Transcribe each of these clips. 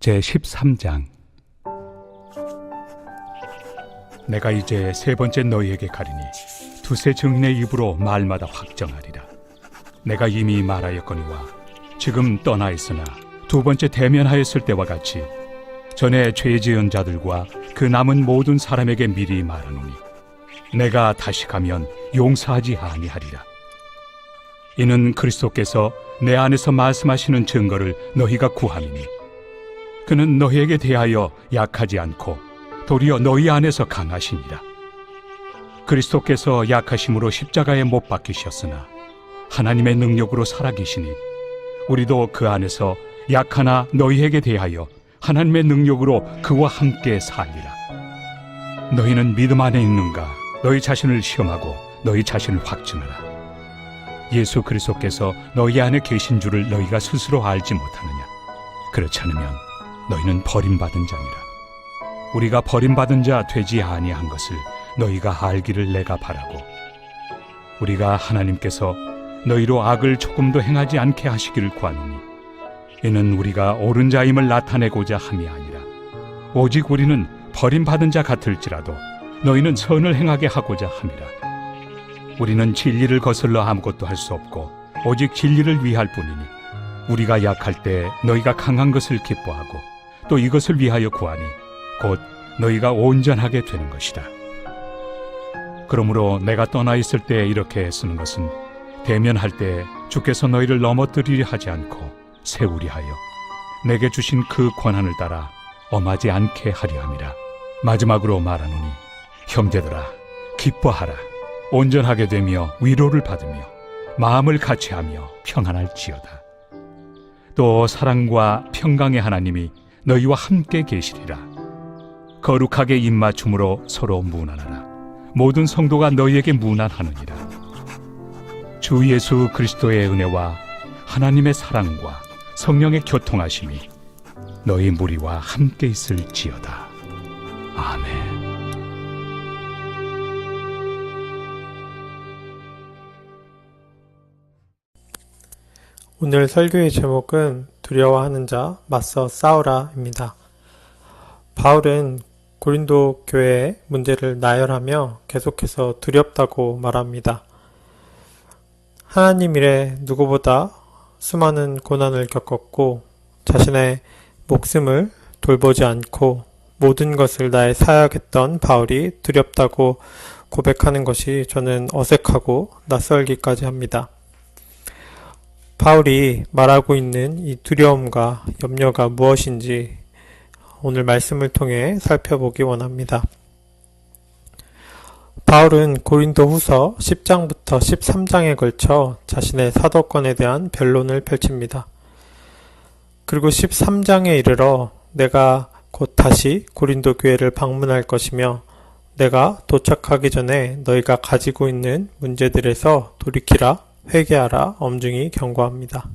제13장. 내가 이제 세 번째 너희에게 가리니 두세 증인의 입으로 말마다 확정하리라. 내가 이미 말하였거니와 지금 떠나 있으나 두 번째 대면하였을 때와 같이 전에 죄 지은 자들과 그 남은 모든 사람에게 미리 말하노니 내가 다시 가면 용서하지 아니하리라. 이는 그리스도께서 내 안에서 말씀하시는 증거를 너희가 구함이니 그는 너희에게 대하여 약하지 않고 도리어 너희 안에서 강하시니라. 그리스도께서 약하심으로 십자가에 못 박히셨으나 하나님의 능력으로 살아계시니 우리도 그 안에서 약하나 너희에게 대하여 하나님의 능력으로 그와 함께 살리라. 너희는 믿음 안에 있는가? 너희 자신을 시험하고 너희 자신을 확증하라. 예수 그리스도께서 너희 안에 계신 줄을 너희가 스스로 알지 못하느냐? 그렇지 않으면 너희는 버림받은 자니라. 우리가 버림받은 자 되지 아니한 것을 너희가 알기를 내가 바라고, 우리가 하나님께서 너희로 악을 조금도 행하지 않게 하시기를 구하노니 이는 우리가 옳은 자임을 나타내고자 함이 아니라 오직 우리는 버림받은 자 같을지라도 너희는 선을 행하게 하고자 함이라. 우리는 진리를 거슬러 아무것도 할 수 없고 오직 진리를 위할 뿐이니 우리가 약할 때 너희가 강한 것을 기뻐하고 또 이것을 위하여 구하니 곧 너희가 온전하게 되는 것이다. 그러므로 내가 떠나 있을 때 이렇게 쓰는 것은 대면할 때 주께서 너희를 넘어뜨리려 하지 않고 세우리 하여 내게 주신 그 권한을 따라 엄하지 않게 하려 함이라. 마지막으로 말하노니 형제들아, 기뻐하라. 온전하게 되며 위로를 받으며 마음을 같이하며 평안할지어다. 또 사랑과 평강의 하나님이 너희와 함께 계시리라. 거룩하게 입맞춤으로 서로 문안하라. 모든 성도가 너희에게 문안하느니라. 주 예수 그리스도의 은혜와 하나님의 사랑과 성령의 교통하심이 너희 무리와 함께 있을지어다. 아멘. 오늘 설교의 제목은 두려워하는 자 맞서 싸우라입니다. 바울은 고린도 교회의 문제를 나열하며 계속해서 두렵다고 말합니다. 하나님 일에 누구보다 수많은 고난을 겪었고 자신의 목숨을 돌보지 않고 모든 것을 다해 사역했던 바울이 두렵다고 고백하는 것이 저는 어색하고 낯설기까지 합니다. 바울이 말하고 있는 이 두려움과 염려가 무엇인지 오늘 말씀을 통해 살펴보기 원합니다. 바울은 고린도 후서 10장부터 13장에 걸쳐 자신의 사도권에 대한 변론을 펼칩니다. 그리고 13장에 이르러 내가 곧 다시 고린도 교회를 방문할 것이며 내가 도착하기 전에 너희가 가지고 있는 문제들에서 돌이키라, 회개하라 엄중히 경고합니다.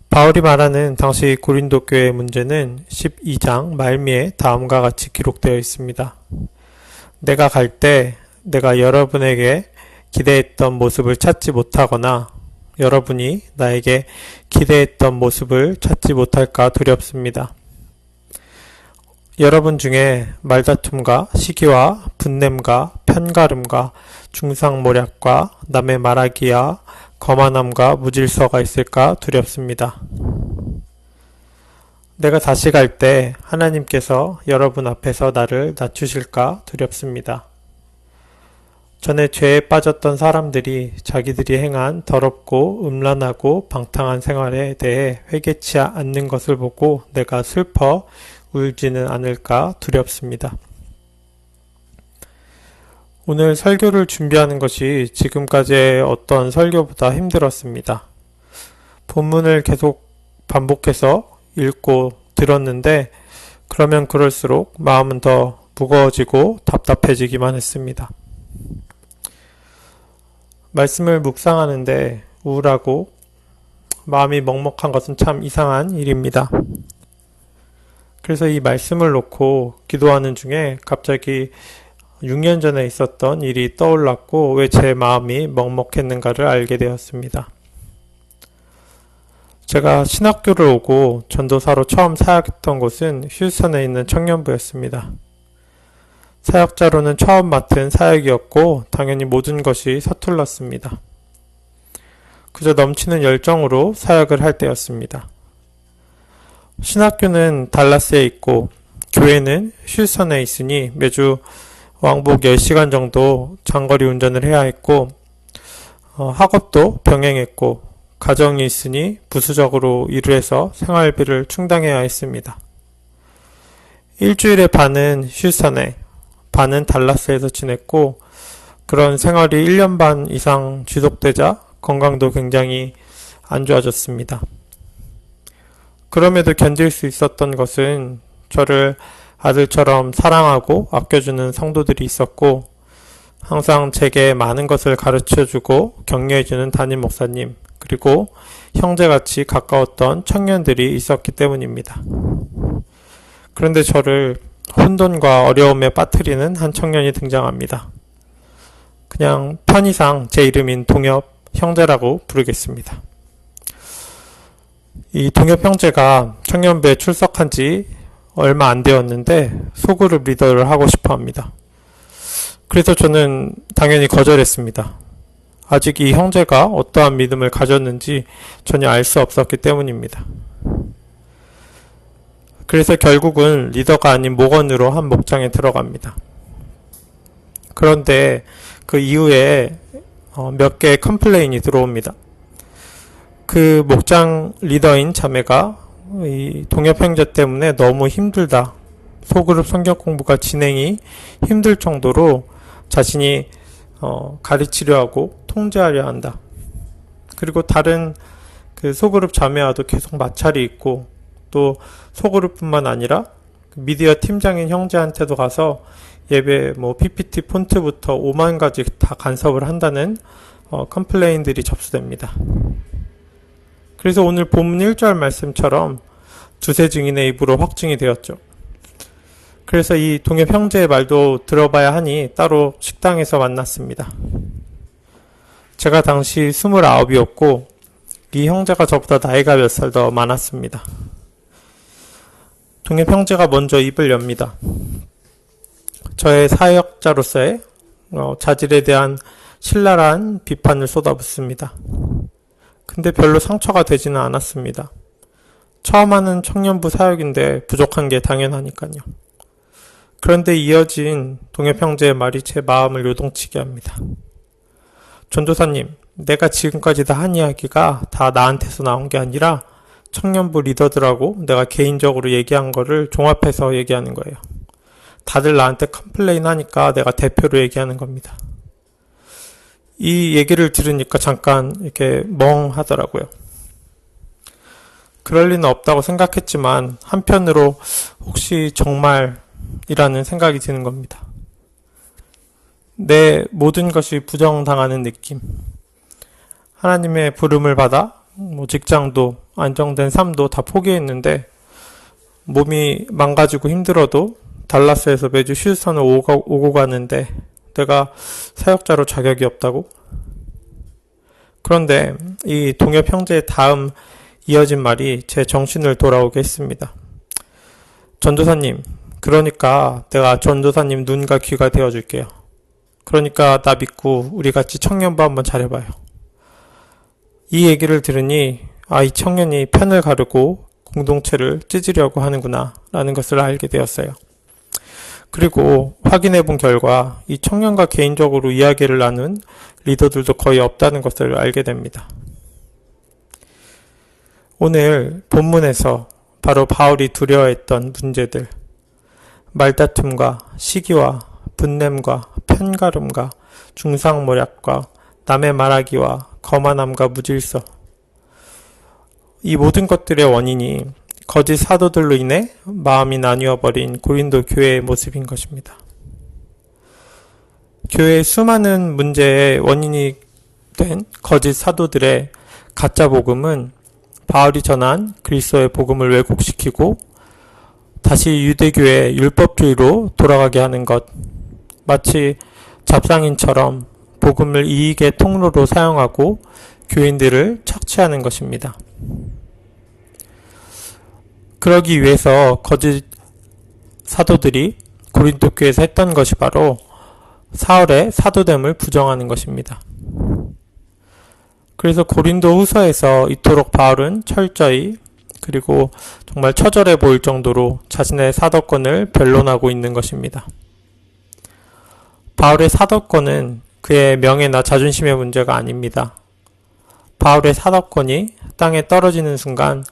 바울이 말하는 당시 고린도 교회의 문제는 12장 말미에 다음과 같이 기록되어 있습니다. 내가 갈 때 내가 여러분에게 기대했던 모습을 찾지 못하거나 여러분이 나에게 기대했던 모습을 찾지 못할까 두렵습니다. 여러분 중에 말다툼과 시기와 분냄과 편가름과 중상모략과 남의 말하기와 거만함과 무질서가 있을까 두렵습니다. 내가 다시 갈 때 하나님께서 여러분 앞에서 나를 낮추실까 두렵습니다. 전에 죄에 빠졌던 사람들이 자기들이 행한 더럽고 음란하고 방탕한 생활에 대해 회개치 않는 것을 보고 내가 슬퍼 울지는 않을까 두렵습니다. 오늘 설교를 준비하는 것이 지금까지의 어떤 설교보다 힘들었습니다. 본문을 계속 반복해서 읽고 들었는데 그러면 그럴수록 마음은 더 무거워지고 답답해지기만 했습니다. 말씀을 묵상하는데 우울하고 마음이 먹먹한 것은 참 이상한 일입니다. 그래서 이 말씀을 놓고 기도하는 중에 갑자기 6년 전에 있었던 일이 떠올랐고 왜 제 마음이 먹먹했는가를 알게 되었습니다. 제가 신학교를 오고 전도사로 처음 사역했던 곳은 휴스턴에 있는 청년부였습니다. 사역자로는 처음 맡은 사역이었고 당연히 모든 것이 서툴렀습니다. 그저 넘치는 열정으로 사역을 할 때였습니다. 신학교는 달라스에 있고 교회는 휴스턴에 있으니 매주 왕복 10시간 정도 장거리 운전을 해야 했고 학업도 병행했고 가정이 있으니 부수적으로 일을 해서 생활비를 충당해야 했습니다. 일주일에 반은 휴스턴에, 반은 달라스에서 지냈고 그런 생활이 1년 반 이상 지속되자 건강도 굉장히 안 좋아졌습니다. 그럼에도 견딜 수 있었던 것은 저를 아들처럼 사랑하고 아껴주는 성도들이 있었고 항상 제게 많은 것을 가르쳐주고 격려해주는 담임 목사님 그리고 형제같이 가까웠던 청년들이 있었기 때문입니다. 그런데 저를 혼돈과 어려움에 빠뜨리는 한 청년이 등장합니다. 그냥 편의상 제 이름인 동엽 형제라고 부르겠습니다. 이 동엽 형제가 청년부에 출석한 지 얼마 안 되었는데 소그룹 리더를 하고 싶어 합니다. 그래서 저는 당연히 거절했습니다. 아직 이 형제가 어떠한 믿음을 가졌는지 전혀 알 수 없었기 때문입니다. 그래서 결국은 리더가 아닌 목원으로 한 목장에 들어갑니다. 그런데 그 이후에 몇 개의 컴플레인이 들어옵니다. 그 목장 리더인 자매가 이 동엽 형제 때문에 너무 힘들다. 소그룹 성경 공부가 진행이 힘들 정도로 자신이 가르치려 하고 통제하려 한다. 그리고 다른 그 소그룹 자매와도 계속 마찰이 있고 또 소그룹뿐만 아니라 미디어 팀장인 형제한테도 가서 예배 PPT 폰트부터 5만 가지 다 간섭을 한다는 컴플레인들이 접수됩니다. 그래서 오늘 본문 1절 말씀처럼 두세 증인의 입으로 확증이 되었죠. 그래서 이 동엽 형제의 말도 들어봐야 하니 따로 식당에서 만났습니다. 제가 당시 29이었고 이 형제가 저보다 나이가 몇 살 더 많았습니다. 동엽 형제가 먼저 입을 엽니다. 저의 사역자로서의 자질에 대한 신랄한 비판을 쏟아붓습니다. 근데 별로 상처가 되지는 않았습니다. 처음 하는 청년부 사역인데 부족한 게 당연하니까요. 그런데 이어진 동엽 형제의 말이 제 마음을 요동치게 합니다. 전도사님, 내가 지금까지 다 한 이야기가 다 나한테서 나온 게 아니라 청년부 리더들하고 내가 개인적으로 얘기한 거를 종합해서 얘기하는 거예요. 다들 나한테 컴플레인 하니까 내가 대표로 얘기하는 겁니다. 이 얘기를 들으니까 잠깐 이렇게 멍하더라고요. 그럴 리는 없다고 생각했지만 한편으로 혹시 정말이라는 생각이 드는 겁니다. 내 모든 것이 부정당하는 느낌. 하나님의 부름을 받아 직장도 안정된 삶도 다 포기했는데 몸이 망가지고 힘들어도 달라스에서 매주 휴스턴을 오고 가는데 내가 사역자로 자격이 없다고? 그런데 이 동엽 형제의 다음 이어진 말이 제 정신을 돌아오게 했습니다. 전도사님, 그러니까 내가 전도사님 눈과 귀가 되어줄게요. 그러니까 나 믿고 우리 같이 청년부 한번 잘해봐요. 이 얘기를 들으니 이 청년이 편을 가르고 공동체를 찢으려고 하는구나 라는 것을 알게 되었어요. 그리고 확인해 본 결과 이 청년과 개인적으로 이야기를 나눈 리더들도 거의 없다는 것을 알게 됩니다. 오늘 본문에서 바로 바울이 두려워했던 문제들, 말다툼과 시기와 분냄과 편가름과 중상모략과 남의 말하기와 거만함과 무질서, 이 모든 것들의 원인이 거짓 사도들로 인해 마음이 나뉘어버린 고린도 교회의 모습인 것입니다. 교회의 수많은 문제의 원인이 된 거짓 사도들의 가짜 복음은 바울이 전한 그리스도의 복음을 왜곡시키고 다시 유대교의 율법주의로 돌아가게 하는 것, 마치 잡상인처럼 복음을 이익의 통로로 사용하고 교인들을 착취하는 것입니다. 그러기 위해서 거짓 사도들이 고린도 교회에서 했던 것이 바로 사울의 사도됨을 부정하는 것입니다. 그래서 고린도 후서에서 이토록 바울은 철저히 그리고 정말 처절해 보일 정도로 자신의 사도권을 변론하고 있는 것입니다. 바울의 사도권은 그의 명예나 자존심의 문제가 아닙니다. 바울의 사도권이 땅에 떨어지는 순간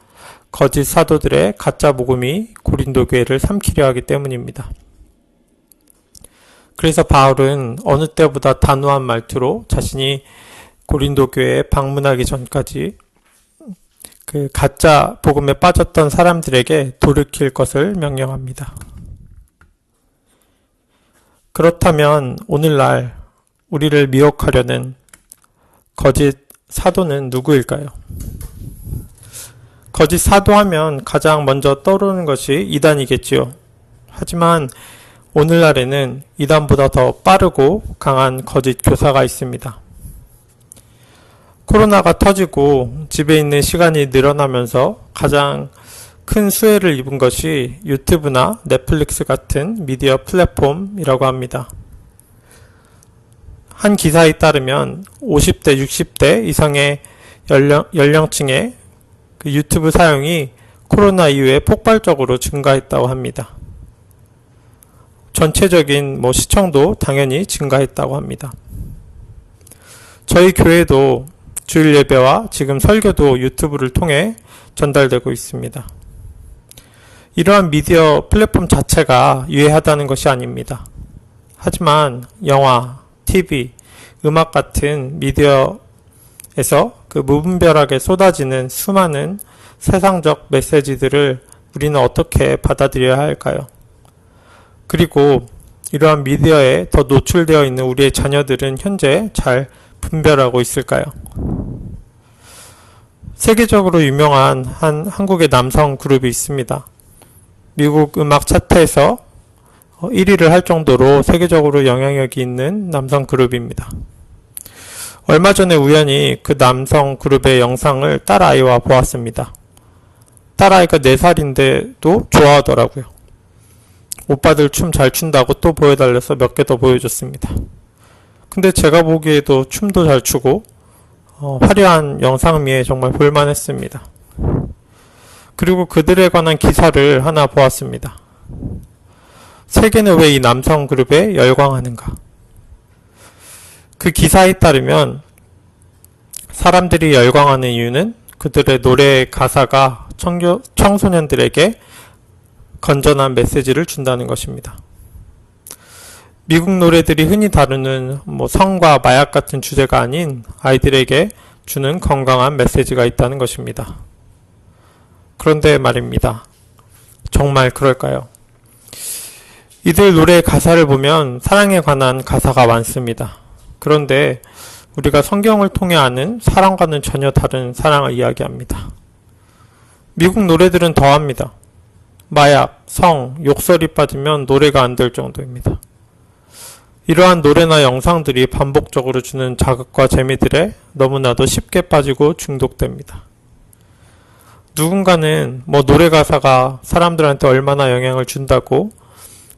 거짓 사도들의 가짜 복음이 고린도 교회를 삼키려 하기 때문입니다. 그래서 바울은 어느 때보다 단호한 말투로 자신이 고린도 교회에 방문하기 전까지 그 가짜 복음에 빠졌던 사람들에게 돌이킬 것을 명령합니다. 그렇다면 오늘날 우리를 미혹하려는 거짓 사도는 누구일까요? 거짓 사도하면 가장 먼저 떠오르는 것이 이단이겠지요. 하지만 오늘날에는 이단보다 더 빠르고 강한 거짓 교사가 있습니다. 코로나가 터지고 집에 있는 시간이 늘어나면서 가장 큰 수혜를 입은 것이 유튜브나 넷플릭스 같은 미디어 플랫폼이라고 합니다. 한 기사에 따르면 50대, 60대 이상의 연령층의 그 유튜브 사용이 코로나 이후에 폭발적으로 증가했다고 합니다. 전체적인 시청도 당연히 증가했다고 합니다. 저희 교회도 주일 예배와 지금 설교도 유튜브를 통해 전달되고 있습니다. 이러한 미디어 플랫폼 자체가 유해하다는 것이 아닙니다. 하지만 영화, TV, 음악 같은 미디어에서 그 무분별하게 쏟아지는 수많은 세상적 메시지들을 우리는 어떻게 받아들여야 할까요? 그리고 이러한 미디어에 더 노출되어 있는 우리의 자녀들은 현재 잘 분별하고 있을까요? 세계적으로 유명한 한 한국의 남성 그룹이 있습니다. 미국 음악 차트에서 1위를 할 정도로 세계적으로 영향력이 있는 남성 그룹입니다. 얼마 전에 우연히 그 남성 그룹의 영상을 딸아이와 보았습니다. 딸아이가 4살인데도 좋아하더라고요. 오빠들 춤 잘 춘다고 또 보여달래서 몇 개 더 보여줬습니다. 근데 제가 보기에도 춤도 잘 추고 화려한 영상미에 정말 볼만했습니다. 그리고 그들에 관한 기사를 하나 보았습니다. 세계는 왜 이 남성 그룹에 열광하는가? 그 기사에 따르면 사람들이 열광하는 이유는 그들의 노래 가사가 청소년들에게 건전한 메시지를 준다는 것입니다. 미국 노래들이 흔히 다루는 성과 마약 같은 주제가 아닌 아이들에게 주는 건강한 메시지가 있다는 것입니다. 그런데 말입니다. 정말 그럴까요? 이들 노래의 가사를 보면 사랑에 관한 가사가 많습니다. 그런데 우리가 성경을 통해 아는 사랑과는 전혀 다른 사랑을 이야기합니다. 미국 노래들은 더합니다. 마약, 성, 욕설이 빠지면 노래가 안 될 정도입니다. 이러한 노래나 영상들이 반복적으로 주는 자극과 재미들에 너무나도 쉽게 빠지고 중독됩니다. 누군가는 노래 가사가 사람들한테 얼마나 영향을 준다고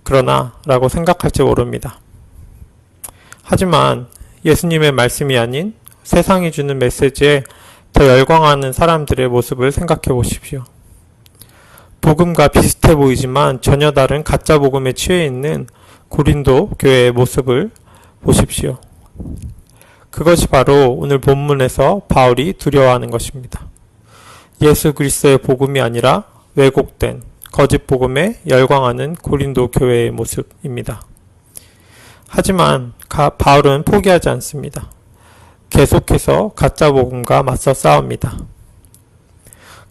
그러나 라고 생각할지 모릅니다. 하지만 예수님의 말씀이 아닌 세상이 주는 메시지에 더 열광하는 사람들의 모습을 생각해 보십시오. 복음과 비슷해 보이지만 전혀 다른 가짜 복음에 취해 있는 고린도 교회의 모습을 보십시오. 그것이 바로 오늘 본문에서 바울이 두려워하는 것입니다. 예수 그리스도의 복음이 아니라 왜곡된 거짓 복음에 열광하는 고린도 교회의 모습입니다. 하지만 바울은 포기하지 않습니다. 계속해서 가짜 복음과 맞서 싸웁니다.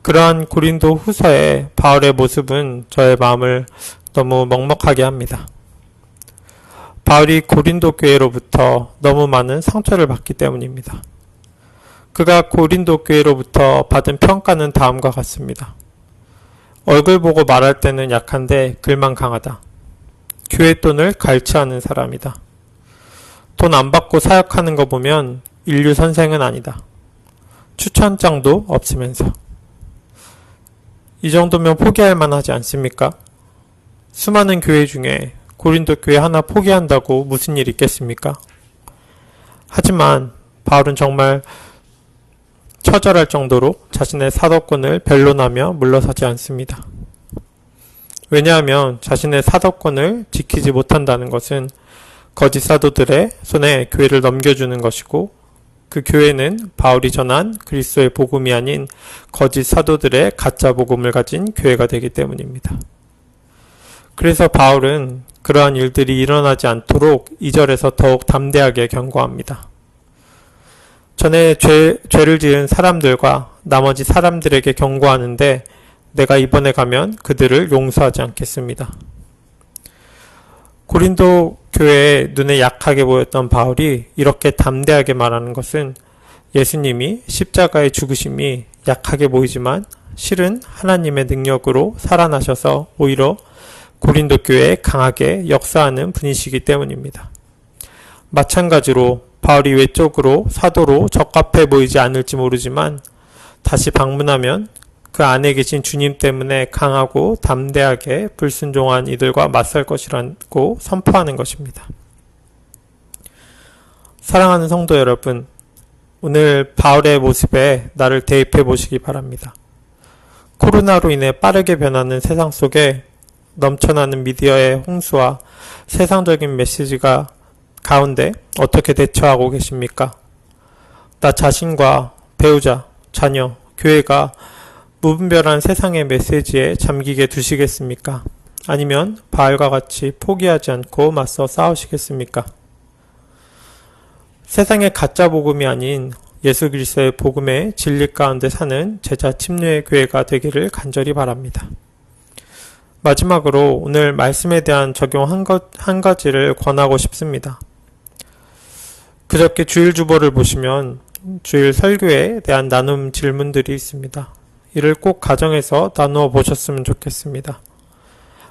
그러한 고린도 후서의 바울의 모습은 저의 마음을 너무 먹먹하게 합니다. 바울이 고린도 교회로부터 너무 많은 상처를 받기 때문입니다. 그가 고린도 교회로부터 받은 평가는 다음과 같습니다. 얼굴 보고 말할 때는 약한데 글만 강하다. 교회 돈을 갈취하는 사람이다. 돈 안 받고 사역하는 거 보면 인류 선생은 아니다. 추천장도 없으면서. 이 정도면 포기할 만하지 않습니까? 수많은 교회 중에 고린도 교회 하나 포기한다고 무슨 일이 있겠습니까? 하지만 바울은 정말 처절할 정도로 자신의 사도권을 변론하며 물러서지 않습니다. 왜냐하면 자신의 사도권을 지키지 못한다는 것은 거짓 사도들의 손에 교회를 넘겨주는 것이고, 그 교회는 바울이 전한 그리스도의 복음이 아닌 거짓 사도들의 가짜 복음을 가진 교회가 되기 때문입니다. 그래서 바울은 그러한 일들이 일어나지 않도록 2절에서 더욱 담대하게 경고합니다. 전에 죄를 지은 사람들과 나머지 사람들에게 경고하는데 내가 이번에 가면 그들을 용서하지 않겠습니다. 고린도 교회의 눈에 약하게 보였던 바울이 이렇게 담대하게 말하는 것은 예수님이 십자가의 죽으심이 약하게 보이지만 실은 하나님의 능력으로 살아나셔서 오히려 고린도 교회에 강하게 역사하는 분이시기 때문입니다. 마찬가지로 바울이 외적으로 사도로 적합해 보이지 않을지 모르지만 다시 방문하면 그 안에 계신 주님 때문에 강하고 담대하게 불순종한 이들과 맞설 것이라고 선포하는 것입니다. 사랑하는 성도 여러분, 오늘 바울의 모습에 나를 대입해 보시기 바랍니다. 코로나로 인해 빠르게 변하는 세상 속에 넘쳐나는 미디어의 홍수와 세상적인 메시지가 가운데 어떻게 대처하고 계십니까? 나 자신과 배우자, 자녀, 교회가 무분별한 세상의 메시지에 잠기게 두시겠습니까? 아니면 바알과 같이 포기하지 않고 맞서 싸우시겠습니까? 세상의 가짜 복음이 아닌 예수 그리스도의 복음의 진리 가운데 사는 제자 침례의 교회가 되기를 간절히 바랍니다. 마지막으로 오늘 말씀에 대한 적용 한 가지를 권하고 싶습니다. 그저께 주일 주보를 보시면 주일 설교에 대한 나눔 질문들이 있습니다. 이를 꼭 가정에서 나누어 보셨으면 좋겠습니다.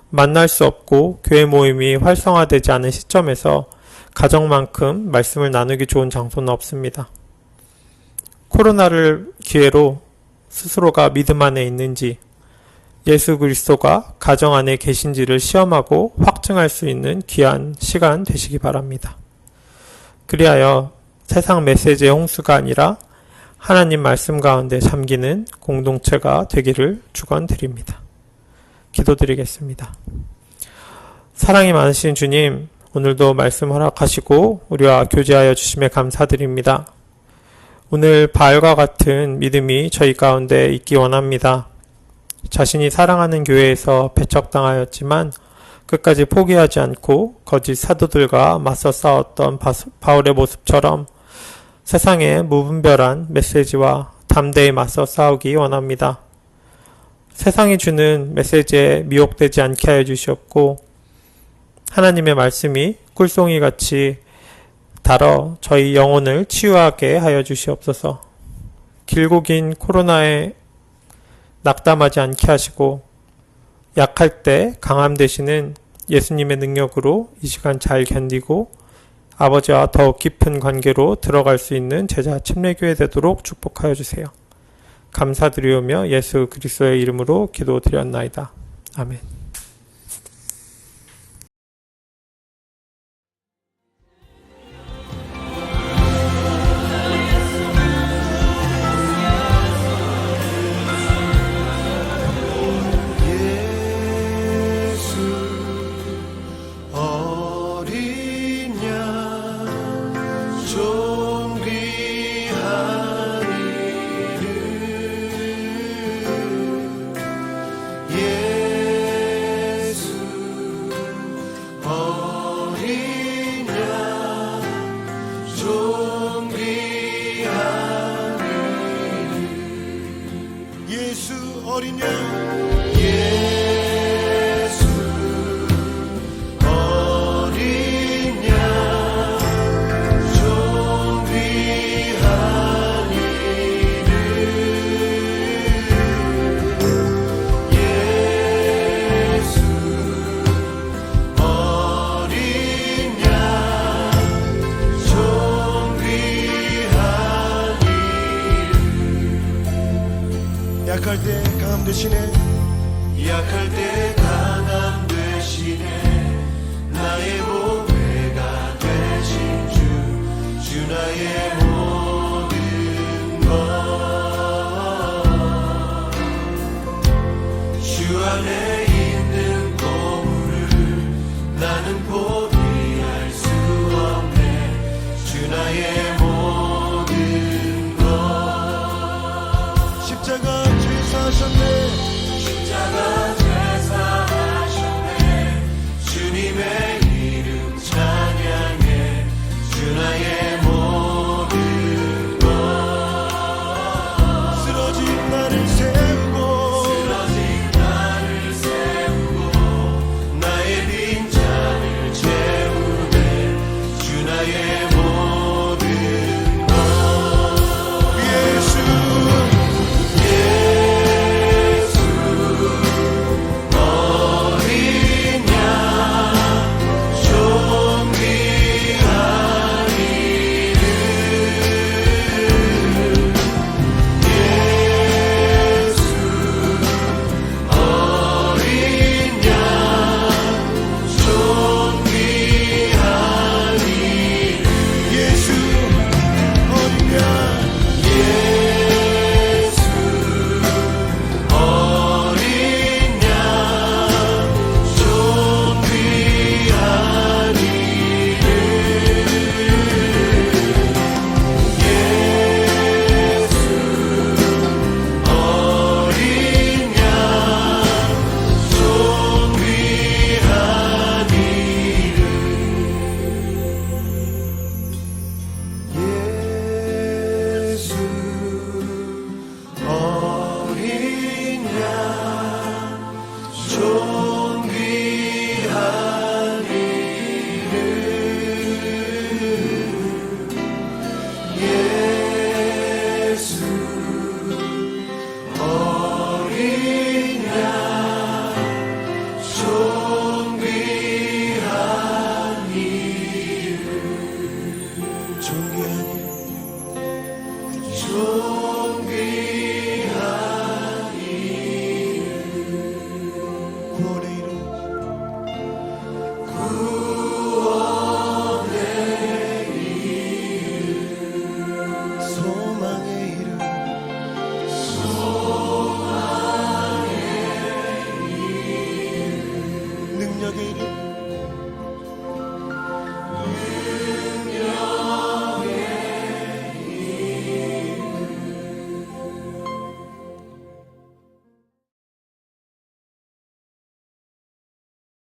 만날 수 없고 교회 모임이 활성화되지 않은 시점에서 가정만큼 말씀을 나누기 좋은 장소는 없습니다. 코로나를 기회로 스스로가 믿음 안에 있는지, 예수 그리스도가 가정 안에 계신지를 시험하고 확증할 수 있는 귀한 시간 되시기 바랍니다. 그리하여 세상 메시지의 홍수가 아니라 하나님 말씀 가운데 잠기는 공동체가 되기를 축원드립니다. 기도드리겠습니다. 사랑이 많으신 주님, 오늘도 말씀 허락하시고 우리와 교제하여 주심에 감사드립니다. 오늘 바알과 같은 믿음이 저희 가운데 있기 원합니다. 자신이 사랑하는 교회에서 배척당하였지만 끝까지 포기하지 않고 거짓 사도들과 맞서 싸웠던 바울의 모습처럼 세상의 무분별한 메시지와 담대히 맞서 싸우기 원합니다. 세상이 주는 메시지에 미혹되지 않게 하여 주시옵고 하나님의 말씀이 꿀송이 같이 달아 저희 영혼을 치유하게 하여 주시옵소서. 길고 긴 코로나에 낙담하지 않게 하시고 약할 때 강함 되시는 예수님의 능력으로 이 시간 잘 견디고 아버지와 더욱 깊은 관계로 들어갈 수 있는 제자 침례교회 되도록 축복하여 주세요. 감사드리오며 예수 그리스도의 이름으로 기도드렸나이다. 아멘. 어린 양 예수 어린 양 좀 귀한 이름 예수 어린 양 좀 귀한 이름 약할 때 강함 되시네 약할 때 강함 되시네 나의 보배가 되신 주 나의 모든 것 주 안에